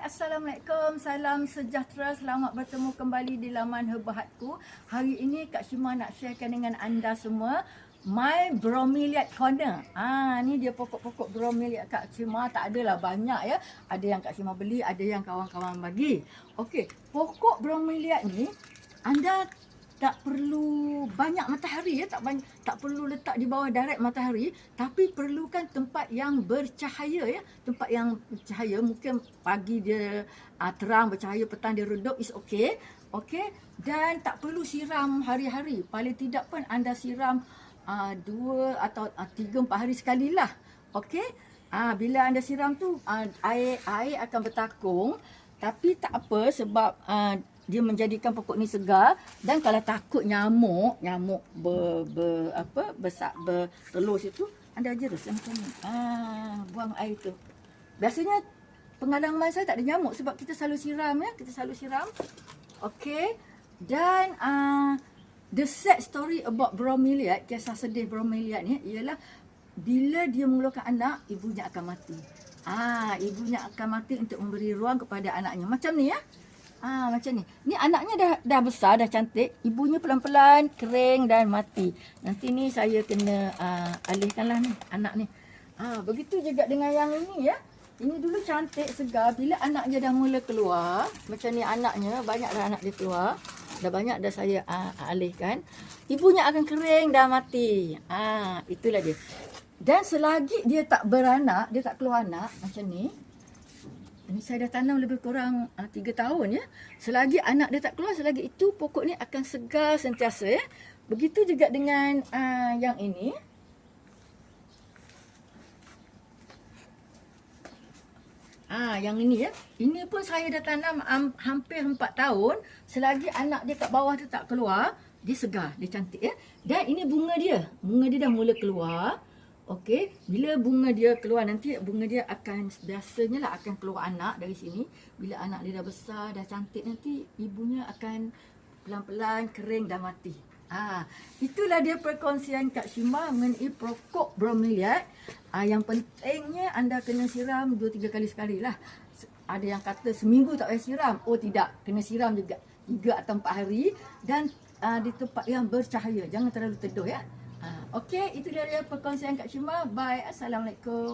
Assalamualaikum, salam sejahtera, selamat bertemu kembali di laman Herbahatku. Hari ini Kak Shima nak sharekan dengan anda semua My Bromeliad Corner. Ni dia pokok-pokok bromeliad Kak Shima, tak adalah banyak ya. Ada yang Kak Shima beli, ada yang kawan-kawan bagi. Okey, pokok bromeliad ni anda tak perlu banyak matahari ya, tak perlu letak di bawah direct matahari, tapi perlukan tempat yang bercahaya ya, tempat yang bercahaya. Mungkin pagi dia terang bercahaya, petang dia redup, is okay. Okey, dan tak perlu siram hari-hari. Paling tidak pun anda siram 2 atau 3-4 hari sekali lah. Okey, bila anda siram tu air akan bertakung, tapi tak apa sebab dia menjadikan pokok ni segar. Dan kalau takut nyamuk bertelur situ, anda jerus macam ni. Buang air tu. Biasanya pengalaman saya tak ada nyamuk sebab kita selalu siram ya, kita selalu siram. Okey. Dan the sad story about bromeliad, kisah sedih bromeliad ni ialah bila dia mengeluarkan anak, ibunya akan mati. Ibunya akan mati untuk memberi ruang kepada anaknya. Macam ni ya. Macam ni. Ni anaknya dah besar, dah cantik. Ibunya pelan-pelan kering dan mati. Nanti ni saya kena alihkanlah ni anak ni. Begitu juga dengan yang ini ya. Ini dulu cantik, segar. Bila anaknya dah mula keluar, macam ni anaknya, banyak dah anak dia keluar. Dah banyak dah saya alihkan. Ibunya akan kering dan mati. Itulah dia. Dan selagi dia tak beranak, dia tak keluar anak macam ni. Ini saya dah tanam lebih kurang 3 tahun ya. Selagi anak dia tak keluar, selagi itu pokok ni akan segar sentiasa ya. Begitu juga dengan yang ini. Yang ini ya. Ini pun saya dah tanam hampir 4 tahun. Selagi anak dia kat bawah tu tak keluar, dia segar, dia cantik ya. Dan ini bunga dia. Bunga dia dah mula keluar. Okey, bila bunga dia keluar nanti, bunga dia akan biasanya lah akan keluar anak dari sini. Bila anak dia dah besar, dah cantik, nanti ibunya akan pelan-pelan kering dan mati. Itulah dia perkongsian Kak Shima mengenai pokok bromeliad. Yang pentingnya anda kena siram 2-3 kali sekali lah. Ada yang kata seminggu tak payah siram. Oh tidak, kena siram juga 3 atau 4 hari. Dan di tempat yang bercahaya, jangan terlalu teduh ya. Okey, itu dia perkongsian Kak Shima. Bye. Assalamualaikum.